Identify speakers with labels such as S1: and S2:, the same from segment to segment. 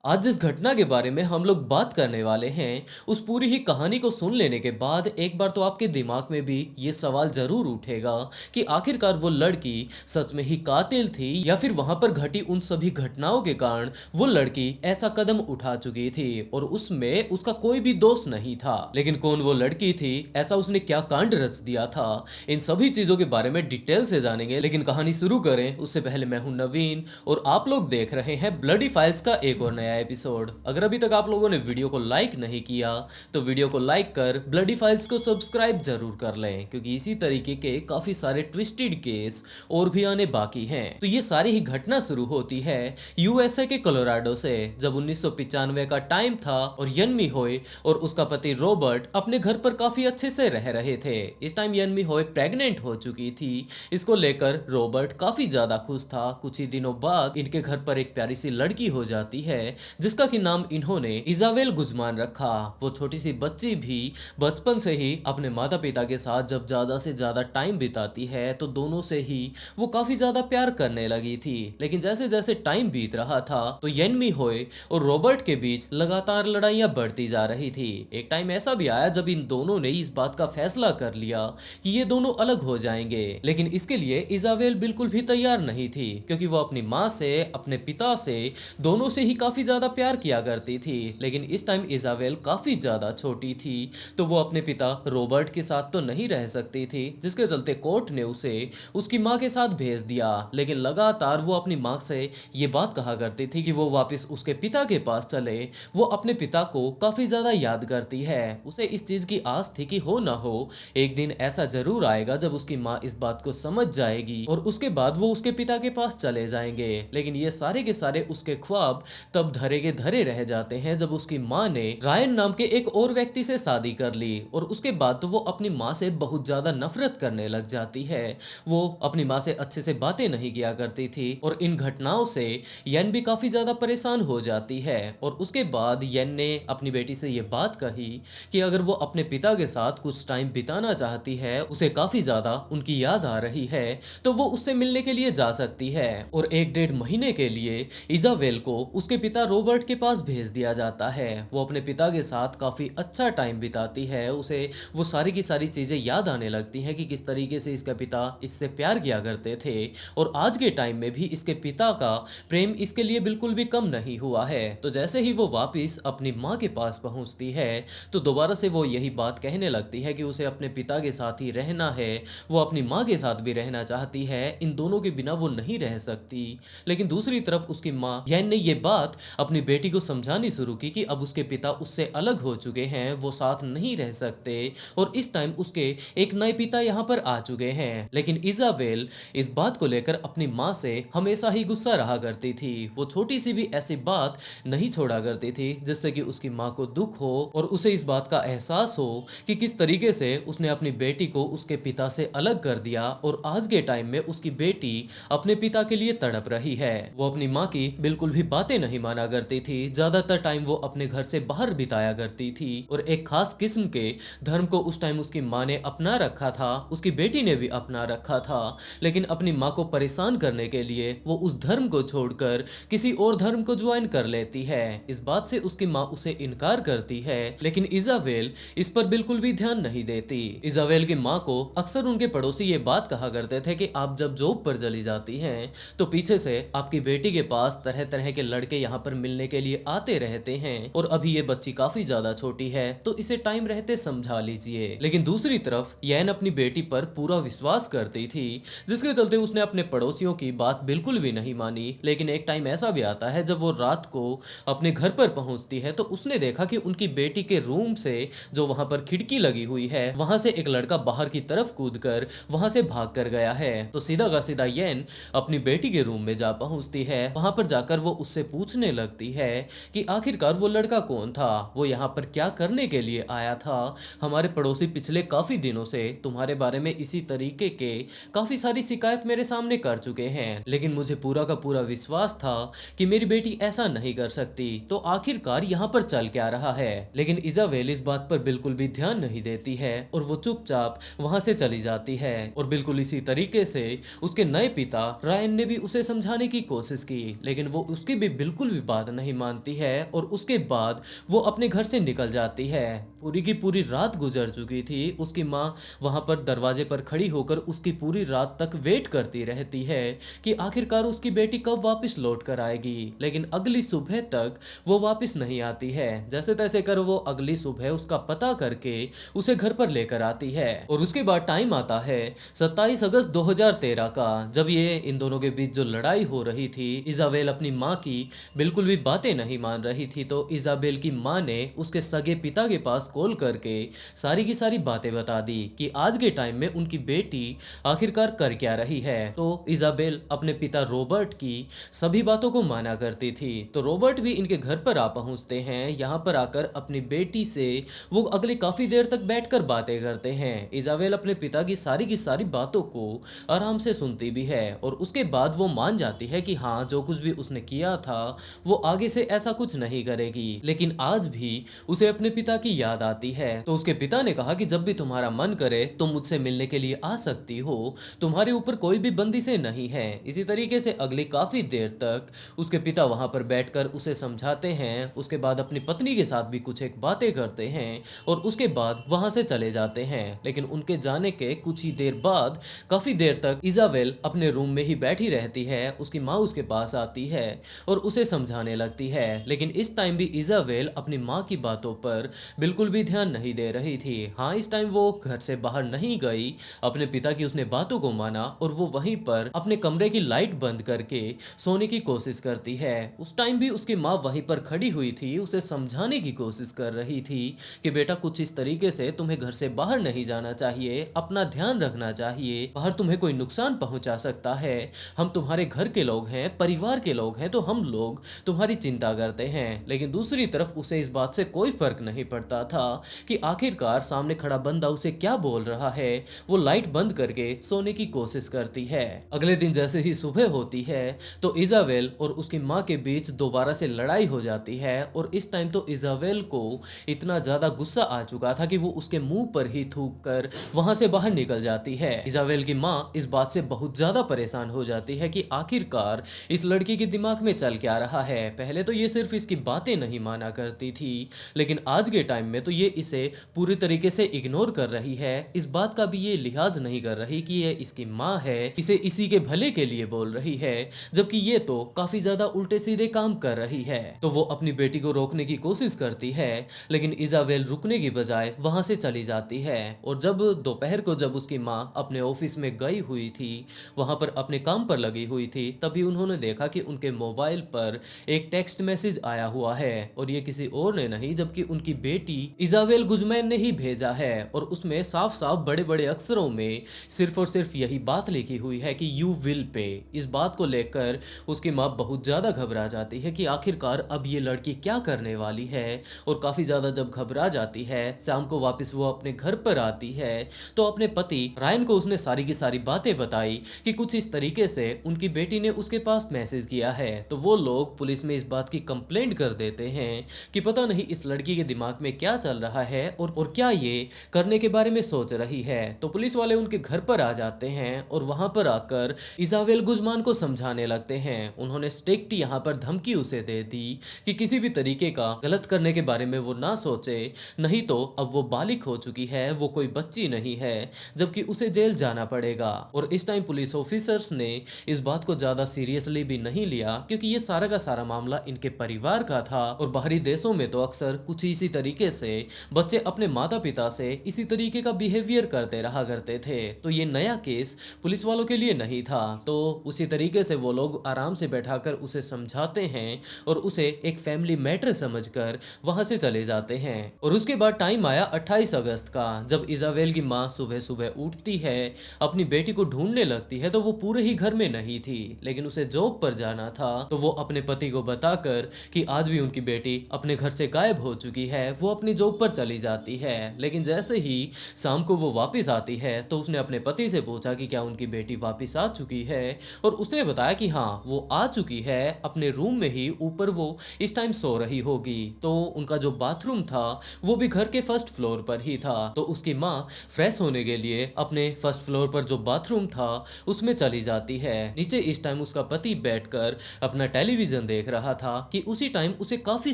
S1: आज जिस घटना के बारे में हम लोग बात करने वाले हैं, उस पूरी ही कहानी को सुन लेने के बाद एक बार तो आपके दिमाग में भी ये सवाल ज़रूर उठेगा कि आखिरकार वो लड़की सच में ही कातिल थी या फिर वहाँ पर घटी उन सभी घटनाओं के कारण वो लड़की ऐसा कदम उठा चुकी थी और उसमें उसका कोई भी दोष नहीं था। लेकिन कौन वो लड़की थी, ऐसा उसने क्या कांड रच दिया था, इन सभी चीज़ों के बारे में डिटेल से जानेंगे। लेकिन कहानी शुरू करें उससे पहले मैं हूं नवीन और आप लोग देख रहे हैं ब्लडी फाइल्स का एक और नया एपिसोड। अगर अभी तक आप लोगों ने वीडियो को लाइक नहीं किया तो वीडियो को लाइक कर ब्लडी फाइल्स को सब्सक्राइब जरूर कर लें, क्योंकि इसी तरीके के काफी सारे ट्विस्टेड केस और भी आने बाकी हैं। तो ये सारी ही घटना शुरू होती है यूएसए के कोलोराडो से, जब 1995 का टाइम था और यनमी होए और उसका पति रॉबर्ट अपने घर पर काफी अच्छे से रह रहे थे। इस टाइम यनमी होए प्रेग्नेंट हो चुकी थी। इसको लेकर रॉबर्ट काफी ज्यादा खुश था। कुछ ही दिनों बाद इनके घर पर एक प्यारी सी लड़की हो जाती है जिसका कि नाम इन्होंने इजाबेल गुजमान रखा। वो छोटी सी बच्ची भी बचपन से ही अपने माता पिता के साथ जब ज्यादा से ज्यादा टाइम बिताती है तो दोनों से ही वो काफी ज्यादा प्यार करने लगी थी। लेकिन जैसे जैसे टाइम बीत रहा था तो येनमी होए और रॉबर्ट के बीच लगातार लड़ाइयां बढ़ती जा रही थी। एक टाइम ऐसा भी आया जब इन दोनों ने इस बात का फैसला कर लिया कि ये दोनों अलग हो जाएंगे। लेकिन इसके लिए इजाबेल बिल्कुल भी तैयार नहीं थी, क्योंकि वो अपनी माँ से, अपने पिता से, दोनों से ही काफी ज्यादा प्यार किया करती थी। लेकिन इस टाइम इजाबेल काफी ज्यादा छोटी थी तो वो अपने पिता रॉबर्ट के साथ तो नहीं रह सकती थी, जिसके चलते कोर्ट ने उसे उसकी माँ के साथ भेज दिया। लेकिन लगातार वो अपनी माँ से ये बात कहा करती थी कि वो वापस उसके पिता के पास चले। वो अपने पिता को काफी ज्यादा याद करती है। उसे इस चीज की आस थी कि हो ना हो एक दिन ऐसा जरूर आएगा जब उसकी माँ इस बात को समझ जाएगी और उसके बाद वो उसके पिता के पास चले जाएंगे। लेकिन ये सारे के सारे उसके ख्वाब तब धरे के धरे रह जाते हैं जब उसकी माँ ने रायन नाम के एक और व्यक्ति से शादी कर ली और उसके बाद तो वो अपनी माँ से बहुत ज्यादा नफरत करने लग जाती है। वो अपनी माँ से अच्छे से बातें नहीं किया करती थी और इन घटनाओं से येन भी काफी ज्यादा परेशान हो जाती है। और उसके बाद येन ने अपनी बेटी से ये बात कही कि अगर वो अपने पिता के साथ कुछ टाइम बिताना चाहती है, उसे काफी ज्यादा उनकी याद आ रही है, तो वो उससे मिलने के लिए जा सकती है। और एक डेढ़ महीने के लिए इजाबेल को उसके पिता रॉबर्ट के पास भेज दिया जाता है। वो अपने पिता के साथ काफी अच्छा टाइम बिताती है। उसे वो सारी की सारी चीजें याद आने लगती हैं कि किस तरीके से इसका पिता इससे प्यार किया करते थे और आज के टाइम में भी इसके पिता का प्रेम इसके लिए बिल्कुल भी कम नहीं हुआ है। तो जैसे ही वो वापस अपनी माँ के पास पहुंचती है तो दोबारा से वो यही बात कहने लगती है कि उसे अपने पिता के साथ ही रहना है। वो अपनी माँ के साथ भी रहना चाहती है, इन दोनों के बिना वो नहीं रह सकती। लेकिन दूसरी तरफ उसकी माँ यैन ने ये बात अपनी बेटी को समझानी शुरू की कि अब उसके पिता उससे अलग हो चुके हैं, वो साथ नहीं रह सकते और इस टाइम उसके एक नए पिता यहाँ पर आ चुके हैं। लेकिन इजाबेल इस बात को लेकर अपनी माँ से हमेशा ही गुस्सा रहा करती थी। वो छोटी सी भी ऐसी बात नहीं छोड़ा करती थी जिससे कि उसकी माँ को दुख हो और उसे इस बात का एहसास हो कि किस तरीके से उसने अपनी बेटी को उसके पिता से अलग कर दिया और आज के टाइम में उसकी बेटी अपने पिता के लिए तड़प रही है। वो अपनी माँ की बिल्कुल भी बातें नहीं माना करती थी। ज्यादातर टाइम वो अपने घर से बाहर बिताया करती थी और एक खास किस्म के धर्म को उस टाइम उसकी माँ ने अपना रखा था, उसकी बेटी ने भी अपना रखा था। लेकिन अपनी माँ को परेशान करने के लिए वो उस धर्म को छोड़कर किसी और धर्म को ज्वाइन कर लेती है। इस बात से उसकी माँ उसे इनकार करती है, लेकिन इजाबेल इस पर बिल्कुल भी ध्यान नहीं देती। इजाबेल की माँ को अक्सर उनके पड़ोसी ये बात कहा करते थे कि आप जब जॉब पर चली जाती हैं तो पीछे से आपकी बेटी के पास तरह तरह के लड़के यहाँ पर मिलने के लिए आते रहते हैं और अभी ये बच्ची काफी ज्यादा छोटी है तो इसे टाइम रहते समझा लीजिए। लेकिन दूसरी तरफ यैन अपनी बेटी पर पूरा विश्वास करती थी, जिसके चलते उसने अपने पड़ोसियों की बात बिल्कुल भी नहीं मानी। लेकिन एक टाइम ऐसा भी आता है जब वो रात को अपने घर पर पहुंचती है तो उसने देखा कि उनकी बेटी के रूम से जो वहां पर खिड़की लगी हुई है वहां से एक लड़का बाहर की तरफ कूदकर वहां से भाग कर गया है। तो सीधा का सीधा येन अपनी बेटी के रूम में जा पहुंचती है। वहां पर जाकर वो उससे पूछने लगती है कि आखिरकार वो लड़का कौन था, वो यहाँ पर क्या करने के लिए आया था। हमारे पड़ोसी पिछले काफी दिनों से तुम्हारे बारे में इसी तरीके के काफी सारी शिकायत मेरे सामने कर चुके हैं, लेकिन मुझे पूरा का पूरा विश्वास था कि मेरी बेटी ऐसा नहीं कर सकती, तो आखिरकार यहाँ पर चल क्या रहा है। लेकिन इजाबेल इस बात पर बिल्कुल भी ध्यान नहीं देती है और वो चुपचाप वहां से चली जाती है। और बिल्कुल इसी तरीके से उसके नए पिता रायन ने भी उसे समझाने की कोशिश की, लेकिन वो उसकी भी बिल्कुल भी बात नहीं मानती है और उसके बाद वो अपने घर से निकल जाती है। पूरी की पूरी रात गुजर चुकी थी। उसकी माँ वहां पर दरवाजे पर खड़ी होकर उसकी पूरी रात तक वेट करती रहती है कि आखिरकार उसकी बेटी कब वापस लौट कर आएगी, लेकिन अगली सुबह तक वो वापस नहीं आती है। जैसे तैसे कर वो अगली सुबह उसका पता करके उसे घर पर लेकर आती है और उसके बाद टाइम आता है 27 अगस्त 2013 का, जब ये इन दोनों के बीच जो लड़ाई हो रही थी। इजाबेल अपनी माँ की बिल्कुल भी बातें नहीं मान रही थी, तो इजाबेल की माँ ने उसके सगे पिता के पास कॉल करके सारी की सारी बातें बता दी कि आज के टाइम में उनकी बेटी आखिरकार कर क्या रही है। तो इजाबेल अपने पिता रॉबर्ट की सभी बातों को माना करती थी। तो रॉबर्ट भी इनके घर पर आ पहुंचते हैं। यहाँ पर आकर अपनी बेटी से वो अगली काफी देर तक बैठकर बातें करते हैं। इजाबेल अपने पिता की सारी बातों को आराम से सुनती भी है और उसके बाद वो मान जाती है कि हाँ, जो कुछ भी उसने किया था वो आगे से ऐसा कुछ नहीं करेगी। लेकिन आज भी उसे अपने पिता की याद आती है। तो उसके पिता ने कहा कि जब भी तुम्हारा मन करे तुम मुझसे मिलने के लिए आ सकती हो, तुम्हारे ऊपर कोई भी बंदिशें नहीं है। इसी तरीके से अगली काफी देर तक उसके पिता वहां पर बैठकर उसे समझाते हैं। उसके बाद अपनी पत्नी के साथ भी कुछ एक बातें करते हैं और उसके बाद वहां से चले जाते हैं। लेकिन उनके जाने के कुछ ही देर बाद काफी देर तक इजाबेल अपने रूम में ही बैठी रहती है। उसकी माँ उसके पास आती है और उसे समझाने लगती है, लेकिन इस टाइम भी इजाबेल अपनी माँ की बातों पर बिल्कुल भी ध्यान नहीं दे रही थी। हाँ, इस टाइम वो घर से बाहर नहीं गई, अपने पिता की उसने बातों को माना और वो वहीं पर अपने कमरे की लाइट बंद करके सोने की कोशिश करती है। उस टाइम भी उसकी माँ वहीं पर खड़ी हुई थी, उसे समझाने की कोशिश कर रही थी कि बेटा कुछ इस तरीके से तुम्हें घर से बाहर नहीं जाना चाहिए, अपना ध्यान रखना चाहिए, बाहर तुम्हें कोई नुकसान पहुंचा सकता है। हम तुम्हारे घर के लोग हैं, परिवार के लोग हैं, तो हम लोग तुम्हारी चिंता करते हैं। लेकिन दूसरी तरफ उसे इस बात से कोई फर्क नहीं पड़ता था कि आखिरकार सामने खड़ा बंदा उसे क्या बोल रहा है। वो लाइट बंद करके सोने की कोशिश करती है। अगले दिन जैसे ही सुबह होती है तो इजाबेल और उसकी माँ के बीच दोबारा से लड़ाई हो जाती है और इस टाइम तो इजाबेल को इतना ज्यादा गुस्सा आ चुका था कि वो उसके मुंह पर ही थूक कर वहां से बाहर निकल जाती है। इजाबेल की माँ इस बात से बहुत ज्यादा परेशान हो जाती है कि आखिरकार इस लड़की के दिमाग में चल क्या रहा है। पहले तो ये सिर्फ इसकी बातें नहीं माना करती थी, लेकिन आज के टाइम में तो ये इसे पूरी तरीके से इग्नोर कर रही है। इस बात का भी ये लिहाज नहीं कर रही कि ये इसकी माँ है, इसे इसी के भले के लिए बोल रही है, जबकि ये तो काफी ज्यादा उल्टे सीधे काम कर रही है। तो वो अपनी बेटी को रोकने की कोशिश करती है, लेकिन इजाबेल रुकने की बजाय वहां से चली जाती है। और जब दोपहर को जब उसकी माँ अपने ऑफिस में गई हुई थी, वहां पर अपने काम पर लगी हुई थी, तभी उन्होंने देखा कि उनके मोबाइल पर एक टेक्स्ट मैसेज आया हुआ है और ये किसी और ने नहीं जबकि उनकी बेटी इजाबेल गुजमैन ने ही भेजा है। और उसमें साफ साफ बड़े बड़े अक्षरों में सिर्फ और सिर्फ यही बात लिखी हुई है कि यू विल पे। इस बात को लेकर उसकी माँ बहुत ज्यादा घबरा जाती है कि आखिरकार अब ये लड़की क्या करने वाली है। और काफी ज्यादा जब घबरा जाती है, शाम को वापस वो अपने घर पर आती है तो अपने पति रायन को उसने सारी की सारी बातें बताई कि कुछ इस तरीके से उनकी बेटी ने उसके पास मैसेज किया है। तो वो लोग पुलिस में इस बात की कंप्लेंट कर देते हैं कि पता नहीं इस लड़की के दिमाग में क्या चल रहा है और क्या ये करने के बारे में सोच रही है। तो पुलिस वाले उनके घर पर आ जाते हैं और वहां पर आकर इजाबेल गुजमान को समझाने लगते हैं। उन्होंने स्ट्रिक्ट यहाँ पर धमकी उसे दे दी कि किसी भी तरीके का गलत करने के बारे में वो ना सोचे, नहीं तो अब वो बालिग हो चुकी है, वो कोई बच्ची नहीं है, जबकि उसे जेल जाना पड़ेगा। और इस टाइम पुलिस ऑफिसर्स ने इस बात को ज्यादा सीरियसली भी नहीं लिया क्योंकि ये सारा का सारा मामला इनके परिवार का था और बाहरी देशों में तो अक्सर कुछ इसी तरीके से बच्चे अपने माता पिता से इसी तरीके का बिहेवियर करते रहा करते थे। तो ये नया केस पुलिस वालों के लिए नहीं था। तो उसी तरीके से वो लोग आराम से बैठाकर उसे समझाते हैं और उसे एक फैमिली मैटर समझकर वहां से चले जाते हैं। और उसके बाद टाइम आया 28 अगस्त का, जब इजाबेल की माँ सुबह सुबह उठती है, अपनी बेटी को ढूंढने लगती है तो वो पूरे ही घर में नहीं थी, लेकिन उसे जॉब पर जाना था। तो वो अपने पति को बताकर कि आज भी उनकी बेटी अपने घर से गायब हो चुकी है, वो अपनी जॉब पर चली जाती है। लेकिन जैसे ही शाम को वो वापस आती है तो उसने अपने पति से पूछा कि क्या उनकी बेटी वापस आ चुकी है, और उसने बताया कि हाँ वो आ चुकी है, अपने रूम में ही ऊपर वो इस टाइम सो रही होगी। तो उनका जो बाथरूम था वो भी घर के फर्स्ट फ्लोर पर ही था। तो उसकी माँ फ्रेश होने के लिए अपने फर्स्ट फ्लोर पर जो बाथरूम था उसमें चली जाती है। नीचे इस टाइम उसका पति बैठकर अपना टेलीविजन देख देख रहा था कि उसी टाइम उसे काफी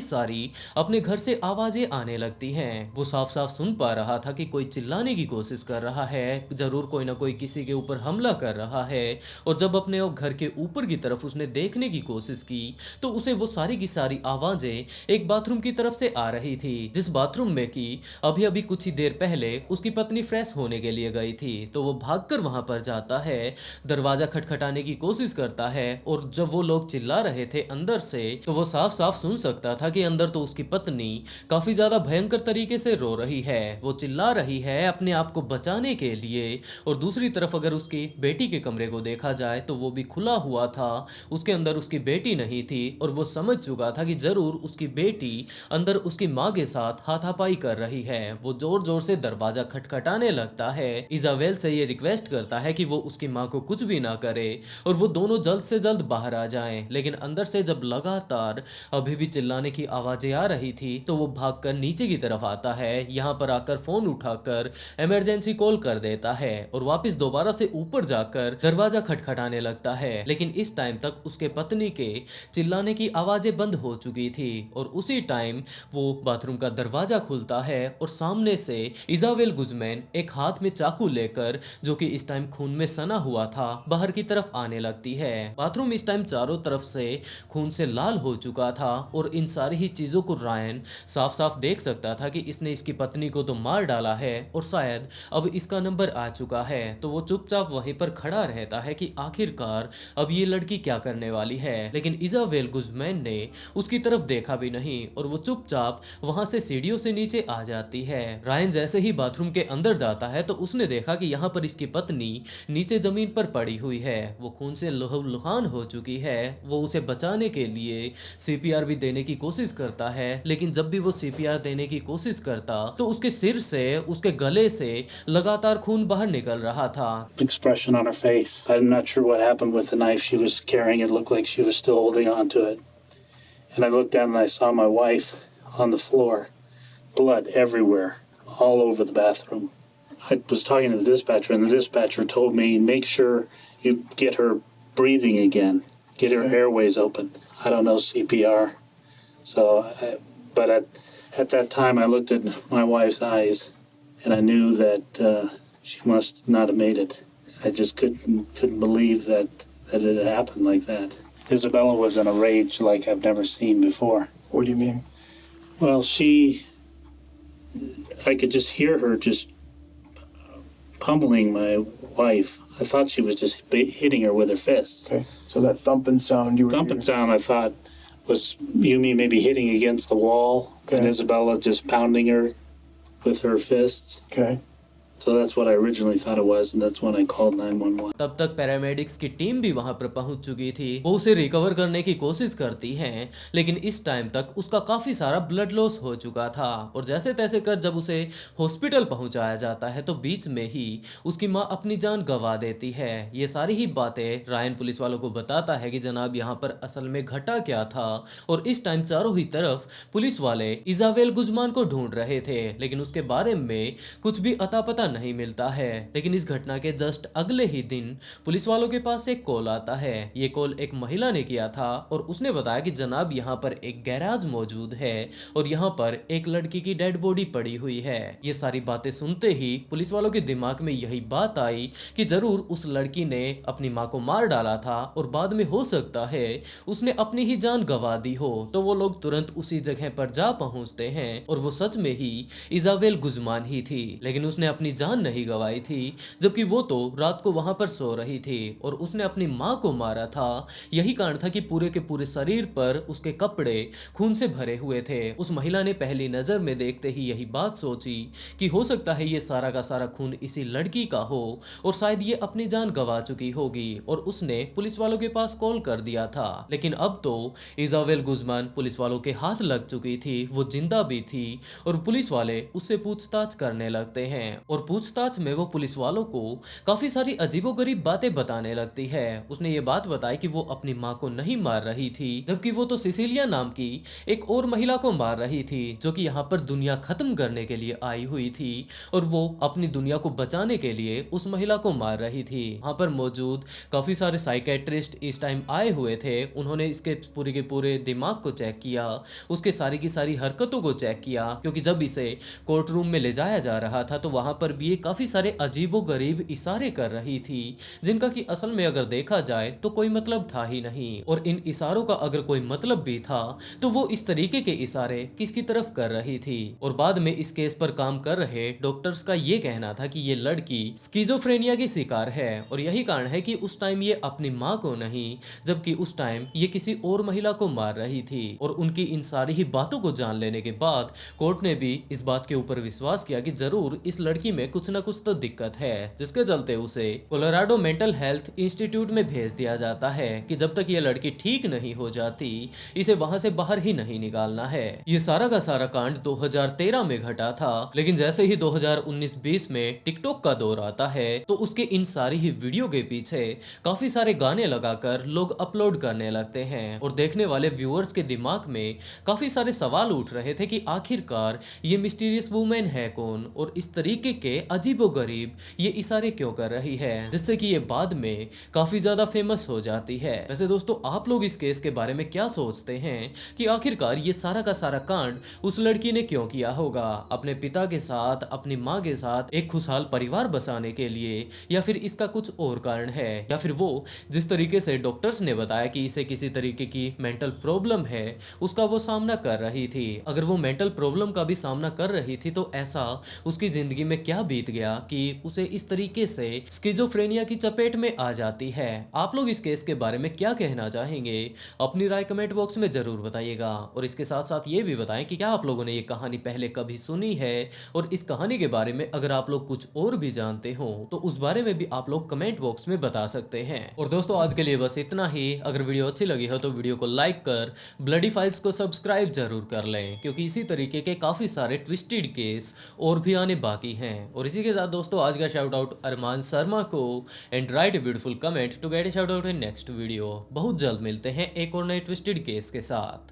S1: सारी अपने घर से आवाजें आने लगती हैं। वो साफ साफ सुन पा रहा था कि कोई चिल्लाने की कोशिश कर रहा है, जरूर कोई ना कोई किसी के ऊपर हमला कर रहा है। और जब अपने घर के ऊपर की तरफ उसने देखने की कोशिश की तो उसे वो सारी की सारी आवाजें एक बाथरूम की तरफ से आ रही थी, जिस बाथरूम में कि अभी अभी कुछ ही देर पहले उसकी पत्नी फ्रेश होने के लिए गई थी। तो वो भागकर वहां पर जाता है, दरवाजा खटखटाने की कोशिश करता है और जब वो लोग चिल्ला रहे थे अंदर से तो वो साफ साफ सुन सकता था कि अंदर तो उसकी पत्नी काफी ज्यादा भयंकर तरीके से रो रही है। वो चिल्ला रही है अपने आप को बचाने के लिए। और दूसरी तरफ अगर उसकी बेटी के कमरे को देखा जाए तो वो भी खुला हुआ था, उसके अंदर उसकी बेटी नहीं थी और वो समझ चुका था कि जरूर उसकी बेटी अंदर उसकी माँ के साथ हाथापाई कर रही है। वो जोर जोर से दरवाजा खटखटाने लगता है, इजाबेल से ये रिक्वेस्ट करता है कि वो उसकी माँ को कुछ भी ना करे और वो दोनों जल्द से जल्द बाहर आ जाएं। लेकिन अंदर से जब लगातार अभी भी चिल्लाने की आवाजें आ रही थी तो वो भागकर नीचे की तरफ आता है, यहाँ पर आकर फोन उठाकर इमरजेंसी कॉल कर देता है और वापस दोबारा से ऊपर जाकर दरवाजा खटखटाने लगता है। लेकिन इस टाइम तक उसके पत्नी के चिल्लाने की आवाजें बंद हो चुकी थी और उसी टाइम वो बाथरूम का दरवाजा खुलता है और सामने से इजाबेल गुज़मैन एक हाथ में चाकू लेकर, जो कि इस टाइम खून में सना हुआ था, बाहर की तरफ आने लगती है। बाथरूम इस टाइम चारों तरफ से खून से लाल हो चुका था और इन सारी ही चीजों को रायन साफ साफ देख सकता था कि इसने इसकी पत्नी को तो मार डाला है और शायद अब इसका नंबर आ चुका है। तो वो चुपचाप वहीं पर खड़ा रहता है कि आखिरकार अब ये लड़की क्या करने वाली है। लेकिन इजाबेल गुज़मैन ने उसकी तरफ देखा भी नहीं और वो चुपचाप वहां से सीढ़ियों से नीचे आ जाती है। रायन जैसे ही बाथरूम के अंदर जाता है तो उसने देखा कि यहाँ पर इसकी पत्नी नीचे जमीन पर पड़ी हुई है, वो खून से लहूलुहान हो चुकी है। वो उसे बचाने के लिए सीपीआर भी देने की कोशिश करता है, लेकिन जब भी वो सीपीआर देने की कोशिश करता तो उसके सिर से, उसके गले से लगातार खून बाहर निकल रहा था।
S2: Expression on her face. I'm not sure what happened with the knife she was carrying. It looked like she was still holding on to it. And I looked down and I saw my wife on the floor. Blood everywhere, all over the bathroom. I was talking to the dispatcher, and the dispatcher told me, make sure you get her breathing again, get her airways open. I don't know CPR. But at that time, I looked at my wife's eyes, and I knew that she must not have made it. I just couldn't believe that it had happened like that. Isabella was in a rage like I've never seen before.
S3: What do you mean?
S2: Well, I could just hear her just pummeling my wife. I thought she was just hitting her with her fists.
S3: Okay, so that thumping sound you were
S2: Thumping
S3: hearing.
S2: sound I thought was, you mean maybe hitting against the wall, and
S3: Okay.
S2: Isabella just pounding her with her fists.
S3: Okay.
S2: So that's what I originally thought it was, and that's when I called 911.
S1: तब तक paramedics की team भी वहां पर पहुंच चुकी थी। वो उसे रिकवर करने की कोशिश करती हैं, लेकिन इस टाइम तक उसका काफी सारा ब्लड लॉस हो चुका था और जैसे तैसे कर जब उसे हॉस्पिटल पहुंचाया जाता है तो बीच में ही उसकी माँ अपनी जान गंवा देती है। ये सारी ही बातें रायन पुलिस वालों को बताता है कि जनाब यहाँ पर असल में घटा क्या था। और इस टाइम चारों ही तरफ पुलिस वाले इजाबेल गुज़मान को ढूंढ रहे थे, लेकिन उसके बारे में कुछ भी अता पता नहीं मिलता है। लेकिन इस घटना के जस्ट अगले ही दिन पुलिस वालों के पास एक कॉल आता है। ये कॉल एक महिला ने किया था और उसने बताया कि जनाब यहाँ पर एक गैराज मौजूद है और यहाँ पर एक लड़की की डेड बॉडी पड़ी हुई है। ये सारी बातें सुनते ही पुलिस वालों के दिमाग में यही बात आई कि जरूर उस लड़की ने अपनी माँ को मार डाला था और बाद में हो सकता है उसने अपनी ही जान गंवा दी हो। तो वो लोग तुरंत उसी जगह पर जा पहुंचते हैं और वो सच में ही इजाबेल गुज़मान ही थी, लेकिन उसने अपनी जान नहीं गंवाई थी, जबकि वो तो रात को वहां पर सो रही थी और उसने अपनी माँ को मारा था। यही कारण था कि पूरे के पूरे शरीर पर उसके कपड़े खून से भरे हुए थे। उस महिला ने पहली नजर में देखते ही यही बात सोची कि हो सकता है ये सारा का सारा खून इसी लड़की का हो और शायद ये अपनी जान गंवा चुकी होगी और उसने पुलिस वालों के पास कॉल कर दिया था। लेकिन अब तो इजाबेल गुज़मान पुलिस वालों के हाथ लग चुकी थी, वो जिंदा भी थी और पुलिस वाले उससे पूछताछ करने लगते हैं और पूछताछ में वो पुलिस वालों को काफी सारी अजीबोगरीब बातें बताने लगती है। उसने ये बात बताई कि वो अपनी माँ को नहीं मार रही थी, जबकि वो तो सिसिलिया नाम की एक और महिला को मार रही थी, जो कि यहाँ पर दुनिया खत्म करने के लिए आई हुई थी और वो अपनी दुनिया को बचाने के लिए उस महिला को मार रही थी। वहाँ पर मौजूद काफी सारे साइकेट्रिस्ट इस टाइम आए हुए थे। उन्होंने इसके पूरे के पूरे दिमाग को चेक किया, उसके सारी की सारी हरकतों को चेक किया, क्योंकि जब इसे कोर्ट रूम में ले जाया जा रहा था तो वहां पर भी ये काफी सारे अजीबो गरीब इशारे कर रही थी, जिनका कि असल में अगर देखा जाए तो कोई मतलब था ही नहीं। और इन इशारों का अगर कोई मतलब भी था तो वो इस तरीके के इशारे किसकी तरफ कर रही थी। और बाद में इस केस पर काम कर रहे डॉक्टर्स का ये कहना था कि ये लड़की स्किजोफ्रेनिया की शिकार है और यही कारण है कि उस टाइम ये अपनी माँ को नहीं, जबकि उस टाइम ये किसी और महिला को मार रही थी। और उनकी इन सारी ही बातों को जान लेने के बाद कोर्ट ने भी इस बात के ऊपर विश्वास किया कि जरूर इस लड़की में कुछ ना कुछ तो दिक्कत है, जिसके चलते उसे कोलोराडो मेंटल हेल्थ इंस्टीट्यूट में भेज दिया जाता है कि जब तक ये लड़की ठीक नहीं हो जाती इसे वहां से बाहर ही नहीं निकालना है। ये सारा का सारा कांड 2013 में घटा था, लेकिन जैसे ही 2019-20 में टिकटॉक का दौर आता है तो उसके इन सारी ही वीडियो के पीछे काफी सारे गाने लगाकर लोग अपलोड करने लगते हैं और देखने वाले व्यूअर्स के दिमाग में काफी सारे सवाल उठ रहे थे कि आखिरकार ये मिस्टीरियस वुमेन है कौन और इस तरीके के अजीबोगरीब ये इशारे क्यों कर रही है, जिससे कि ये बाद में काफी ज्यादा फेमस हो जाती है। वैसे दोस्तों, आप लोग इस केस के बारे में क्या सोचते हैं कि आखिरकार ये सारा का सारा कांड उस लड़की ने क्यों किया होगा? अपने पिता के साथ, अपनी माँ के साथ एक खुशहाल परिवार बसाने के लिए, या फिर इसका कुछ और कारण है, या फिर वो जिस तरीके से डॉक्टर्स ने बताया कि इसे किसी तरीके की मेंटल प्रॉब्लम है उसका वो सामना कर रही थी। अगर वो मेंटल प्रॉब्लम का भी सामना कर रही थी तो ऐसा उसकी जिंदगी में क्या बीत गया कि उसे इस तरीके से स्किजोफ्रेनिया की चपेट में आ जाती है। आप लोग इस केस के बारे में क्या कहना चाहेंगे? अपनी राय कमेंट बॉक्स में जरूर बताइएगा और इसके साथ साथ ये भी बताएं कि क्या आप लोगों ने ये कहानी पहले कभी सुनी है और इस कहानी के बारे में अगर आप लोग कुछ और भी जानते हो तो उस बारे में भी आप लोग कमेंट बॉक्स में बता सकते हैं। और दोस्तों, आज के लिए बस इतना ही। अगर वीडियो अच्छी लगी हो तो वीडियो को लाइक कर ब्लडी फाइल्स को सब्सक्राइब जरूर कर लें, क्योंकि इसी तरीके के काफी सारे ट्विस्टेड केस और भी आने बाकी हैं। और इसी के साथ दोस्तों, आज का शाउट आउट अरमान शर्मा को, and write a beautiful comment to get a shout out in next video. बहुत जल्द मिलते हैं एक और नए ट्विस्टेड केस के साथ।